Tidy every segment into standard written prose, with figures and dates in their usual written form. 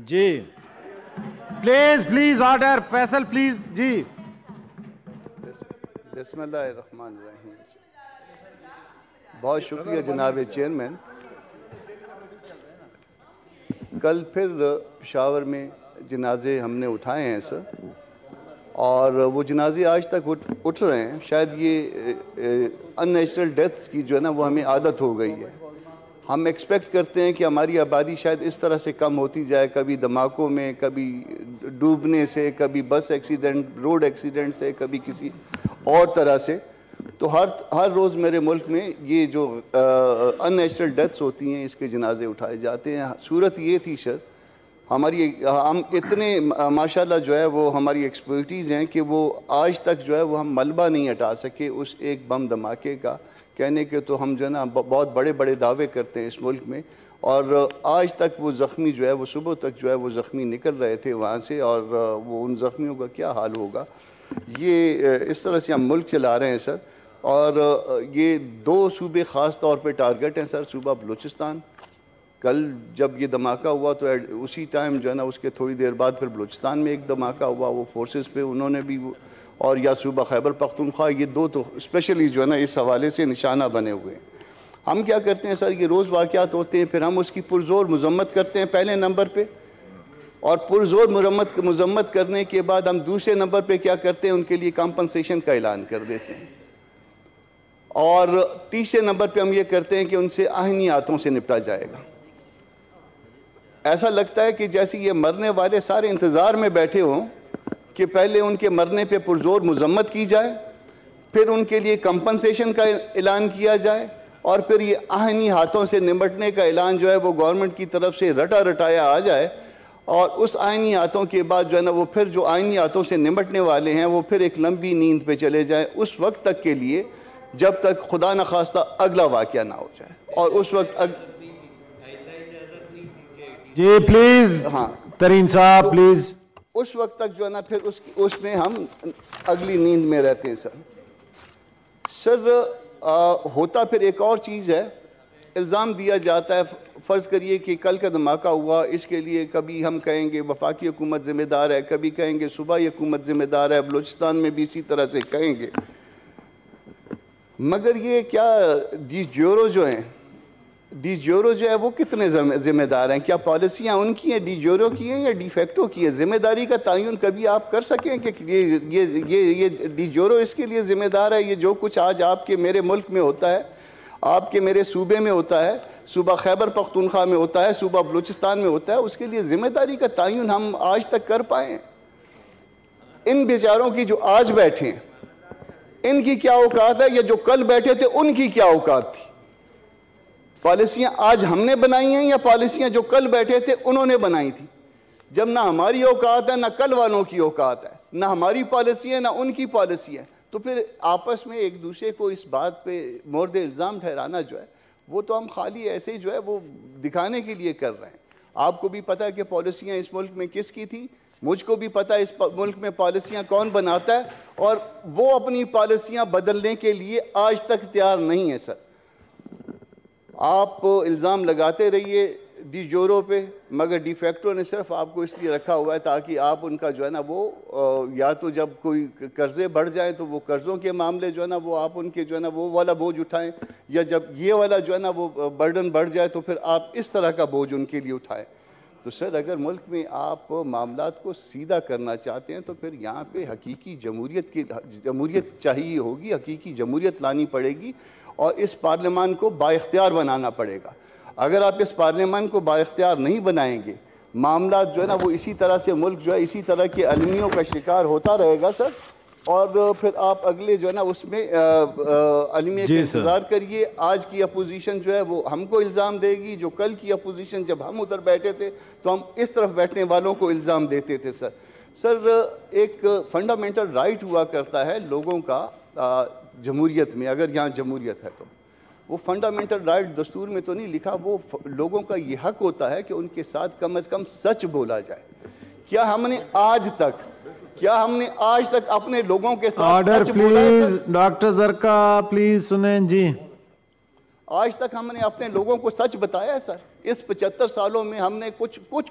G please please order Faisal please جی. بسم اللہ الرحمن الرحیم. بہت شکریہ جناب چیئرمین. کل پھر پشاور میں جنازے ہم نے اٹھائے ہیں سر, اور وہ جنازے آج تک اٹھ رہے ہیں. شاید یہ ان نیچرل ڈیتھس کی جو ہے نا وہ ہمیں عادت ہو گئی ہے. ہم ایکسپیکٹ کرتے ہیں کہ ہماری آبادی شاید اس طرح سے کم ہوتی جائے, کبھی دھماکوں میں, کبھی ڈوبنے سے, کبھی بس ایکسیڈنٹ, روڈ ایکسیڈنٹ سے, کبھی کسی اور طرح سے. تو ہر روز میرے ملک میں یہ جو ان نیچرل ڈیتھس ہوتی ہیں اس کے جنازے اٹھائے جاتے ہیں. صورت یہ تھی سر, ہم اتنے ماشاءاللہ جو ہے وہ ہماری ایکسپرٹیز ہیں کہ وہ آج تک جو ہے وہ ہم ملبہ نہیں ہٹا سکے اس ایک بم دھماکے کا. کہنے کے تو ہم جو ہے نا بہت بڑے بڑے دعوے کرتے ہیں اس ملک میں, اور آج تک وہ زخمی جو ہے وہ صبح تک جو ہے وہ زخمی نکل رہے تھے وہاں سے, اور وہ ان زخمیوں کا کیا حال ہوگا. یہ اس طرح سے ہم ملک چلا رہے ہیں سر. اور یہ دو صوبے خاص طور پہ ٹارگٹ ہیں سر. صوبہ بلوچستان, کل جب یہ دھماکہ ہوا تو اسی ٹائم جو ہے نا اس کے تھوڑی دیر بعد پھر بلوچستان میں ایک دھماکہ ہوا, وہ فورسز پہ انہوں نے بھی, اور یا صوبہ خیبر پختونخوا, یہ دو تو اسپیشلی جو ہے نا اس حوالے سے نشانہ بنے ہوئے ہیں. ہم کیا کرتے ہیں سر, یہ روز واقعات ہوتے ہیں, پھر ہم اس کی پرزور مذمت کرتے ہیں پہلے نمبر پہ, اور پرزور مذمت کرنے کے بعد ہم دوسرے نمبر پہ کیا کرتے ہیں, ان کے لیے کمپنسیشن کا اعلان کر دیتے ہیں, اور تیسرے نمبر پہ ہم یہ کرتے ہیں کہ ان سے آہنی ہاتھوں سے نپٹا جائے گا. ایسا لگتا ہے کہ جیسے یہ مرنے والے سارے انتظار میں بیٹھے ہوں کہ پہلے ان کے مرنے پہ پرزور مذمت کی جائے, پھر ان کے لیے کمپنسیشن کا اعلان کیا جائے, اور پھر یہ آہنی ہاتھوں سے نمٹنے کا اعلان جو ہے وہ گورنمنٹ کی طرف سے رٹا رٹایا آ جائے, اور اس آئینی ہاتھوں کے بعد جو ہے نا وہ پھر جو آئینی ہاتھوں سے نمٹنے والے ہیں وہ پھر ایک لمبی نیند پہ چلے جائیں اس وقت تک کے لیے جب تک خدا نخواستہ اگلا واقعہ نہ ہو جائے. اور اس وقت جی پلیز, ہاں ترین صاحب پلیز, اس وقت تک جو ہے نا پھر اس میں ہم اگلی نیند میں رہتے ہیں سر. سر ہوتا پھر ایک اور چیز ہے, الزام دیا جاتا ہے, فرض کریے کہ کل کا دھماکہ ہوا, اس کے لیے کبھی ہم کہیں گے وفاقی حکومت ذمہ دار ہے, کبھی کہیں گے صوبائی حکومت ذمہ دار ہے, بلوچستان میں بھی اسی طرح سے کہیں گے. مگر یہ کیا ڈی جیورو جو ہیں, ڈی جیورو جو ہے وہ کتنے ذمہ دار ہیں؟ کیا پالیسیاں ان کی ہیں, ڈی جیورو کی ہیں یا ڈی فیکٹو کی ہیں؟ ذمہ داری کا تعین کبھی آپ کر سکیں کہ یہ ڈی جیورو اس کے لیے ذمہ دار ہے؟ یہ جو کچھ آج آپ کے میرے ملک میں ہوتا ہے, آپ کے میرے صوبے میں ہوتا ہے, صوبہ خیبر پختونخوا میں ہوتا ہے, صوبہ بلوچستان میں ہوتا ہے, اس کے لیے ذمہ داری کا تعین ہم آج تک کر پائیں؟ ان بیچاروں کی جو آج بیٹھے ہیں ان کی کیا اوقات ہے, یا جو کل بیٹھے تھے ان کی کیا اوقات تھی؟ پالیسیاں آج ہم نے بنائی ہیں یا پالیسیاں جو کل بیٹھے تھے انہوں نے بنائی تھی؟ جب نہ ہماری اوقات ہے نہ کل والوں کی اوقات ہے, نہ ہماری پالیسی ہے نہ ان کی پالیسی ہے, تو پھر آپس میں ایک دوسرے کو اس بات پہ مورد الزام ٹھہرانا جو ہے وہ تو ہم خالی ایسے جو ہے وہ دکھانے کے لیے کر رہے ہیں. آپ کو بھی پتہ ہے کہ پالیسیاں اس ملک میں کس کی تھی, مجھ کو بھی پتہ ہے اس ملک میں پالیسیاں کون بناتا ہے, اور وہ اپنی پالیسیاں بدلنے کے لیے آج تک تیار نہیں ہے. سر آپ الزام لگاتے رہیے ڈی جیورو پہ, مگر ڈی فیکٹو نے صرف آپ کو اس لیے رکھا ہوا ہے تاکہ آپ ان کا جو ہے نا وہ یا تو جب کوئی قرضے بڑھ جائیں تو وہ قرضوں کے معاملے جو ہے نا وہ آپ ان کے جو ہے نا وہ والا بوجھ اٹھائیں, یا جب یہ والا جو ہے نا وہ برڈن بڑھ جائے تو پھر آپ اس طرح کا بوجھ ان کے لیے اٹھائیں. تو سر اگر ملک میں آپ معاملات کو سیدھا کرنا چاہتے ہیں تو پھر یہاں پہ حقیقی جمہوریت چاہیے ہوگی, حقیقی جمہوریت لانی پڑے گی, اور اس پارلیمان کو با اختیار بنانا پڑے گا. اگر آپ اس پارلیمان کو با اختیار نہیں بنائیں گے, معاملات جو ہے نا وہ اسی طرح سے ملک جو ہے اسی طرح کے المیوں کا شکار ہوتا رہے گا سر, اور پھر آپ اگلے جو ہے نا اس میں المیہ کا انتظار کریے. آج کی اپوزیشن جو ہے وہ ہم کو الزام دے گی, جو کل کی اپوزیشن جب ہم ادھر بیٹھے تھے تو ہم اس طرف بیٹھنے والوں کو الزام دیتے تھے. سر ایک فنڈامنٹل رائٹ ہوا کرتا ہے لوگوں کا جمہوریت میں, اگر یہاں جمہوریت ہے تو وہ فنڈامنٹل رائٹ دستور میں تو نہیں لکھا, وہ لوگوں کا یہ حق ہوتا ہے کہ ان کے ساتھ کم از کم سچ بولا جائے. کیا ہم نے آج تک اپنے لوگوں کے ساتھ سچ بولا ہے؟ پلیز ڈاکٹر زرکا پلیز سنیں جی. آج تک ہم نے اپنے لوگوں کو سچ بتایا ہے سر؟ اس 75 سالوں میں ہم نے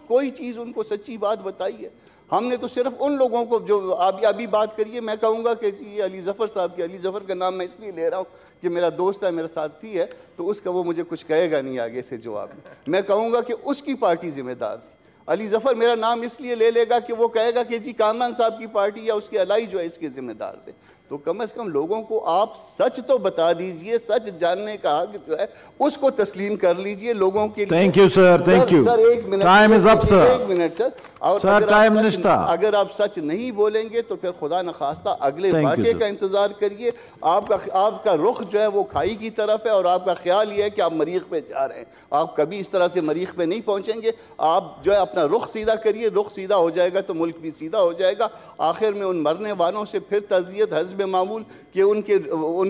کوئی چیز ان کو سچی بات بتائی ہے؟ ہم نے تو صرف ان لوگوں کو جو ابھی بات کریے، میں کہوں گا کہ جی علی ظفر صاحب کی، علی ظفر کا نام میں اس لیے لے رہا ہوں کہ میرا دوست ہے، میرا ساتھی ہے، تو اس کا وہ مجھے کچھ کہے گا نہیں آگے سے جواب میں کہوں گا کہ اس کی پارٹی ذمہ دار تھی۔ علی ظفر میرا نام اس لیے لے لے گا کہ وہ کہے گا کہ جی کامران صاحب کی پارٹی یا اس کے الائی جو ہے اس کے ذمہ دار تھے۔ تو کم از کم لوگوں کو آپ سچ تو بتا دیجئے، سچ جاننے کا حق جو ہے اس کو تسلیم کر لیجئے لوگوں کے لیے۔ Thank you, sir. Thank you. سر ایک minute, Time is up, sir. ایک منٹ سر، اور Sir, time نشتا۔ اگر آپ سچ نہیں بولیں گے تو پھر خدا نخواستہ اگلے Thank you, واقعے sir. کا انتظار کریے۔ آپ کا رخ جو ہے وہ کھائی کی طرف ہے، اور آپ کا خیال یہ ہے کہ آپ مریخ پہ جا رہے ہیں۔ آپ کبھی اس طرح سے مریخ پہ نہیں پہنچیں گے۔ آپ جو ہے اپنا رخ سیدھا کریے، رخ سیدھا ہو جائے گا تو ملک بھی سیدھا ہو جائے گا۔ آخر میں ان مرنے والوں سے پھر تعزیت حسب معمول کہ ان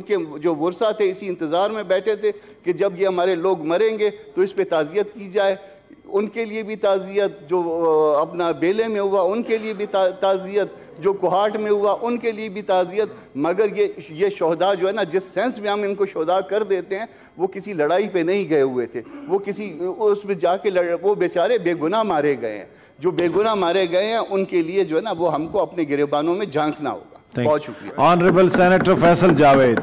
کے جو ورثہ تھے اسی انتظار میں بیٹھے تھے کہ جب یہ ہمارے لوگ مریں گے تو اس پہ تعزیت کی جائے۔ ان کے لیے بھی تعزیت، جو اپنا بیلے میں ہوا ان کے لیے بھی تعزیت، جو کوہاٹ میں ہوا ان کے لیے بھی تعزیت۔ مگر یہ شہداء جو ہے نا، جس سینس میں ہم ان کو شہداء کر دیتے ہیں، وہ کسی لڑائی پہ نہیں گئے ہوئے تھے، وہ اس میں جا کے وہ بیچارے بے گناہ مارے گئے ہیں۔ جو بے گناہ مارے گئے ہیں ان کے لیے جو ہے نا وہ ہم کو اپنے گریبانوں میں جھانکنا ہوگا۔ بہت شکریہ۔ Honorable Senator Faisal Javed.